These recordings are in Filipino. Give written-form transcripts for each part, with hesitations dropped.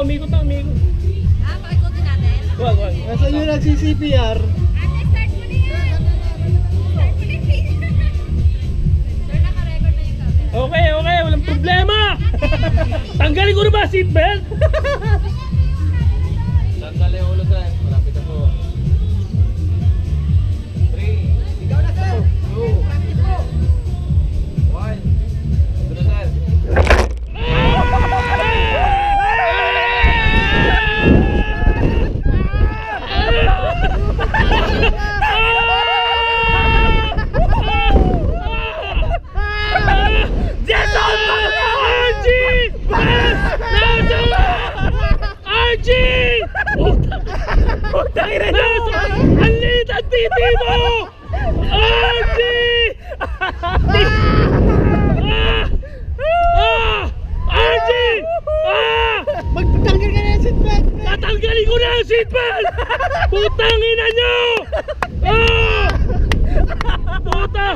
umikot na, umikot. Pakikutin natin. Wag. Nasaan yung nagsi-CPR? Start mo na yan. Start mo na yan. Sir, naka-record na yung camera. Okay, walang problema. Tanggalin ko na ba seatbelt? Tanggalin ulo sir, malapit na po. 3, ikaw na sir. 2, 1. Ito na sir. Jason! Archie! Archie! Putang ina nyo! Ang liit ang titi mo! Archie! Archie! Magtanggal ka na yung seatbelt! Tatanggalin ko na ang seatbelt! Putang ina nyo! Puta!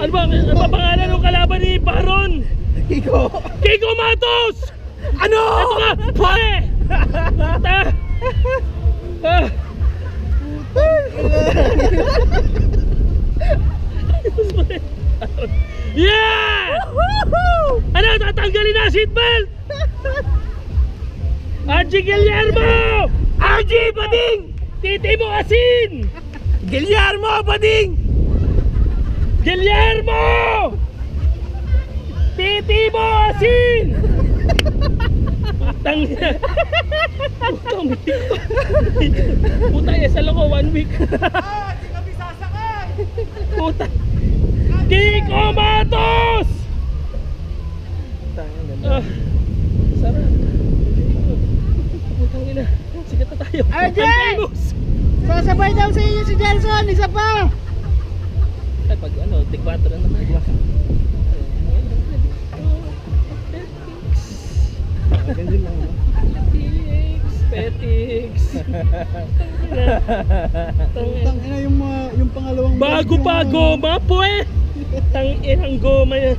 Ano ba pangalan ng kalaban ni Baron? Kiko Matos! Ano? Ito ka! Pare! Puta! Yeah! Ano? Tatanggalin na seatbelt! RG Guillermo! RG Bading! Titi mo asin! Guillermo Bading! Guillermo! Titi mo asin! Putang ina! Putang Puta, yasal ako 1 week. Hindi kami sasakay! Puta! Kiko Matos! Sarap. Putang ina. Sigat na tayo. RJ! Ang famous! Sasabay daw sa inyo si Jelson! Isa pa! Ay, pag ano, tig-4 na naman. Ganyan lang. Petics. Tang ina yung pangalawang Bago pa goma po eh. Tang inang goma yan.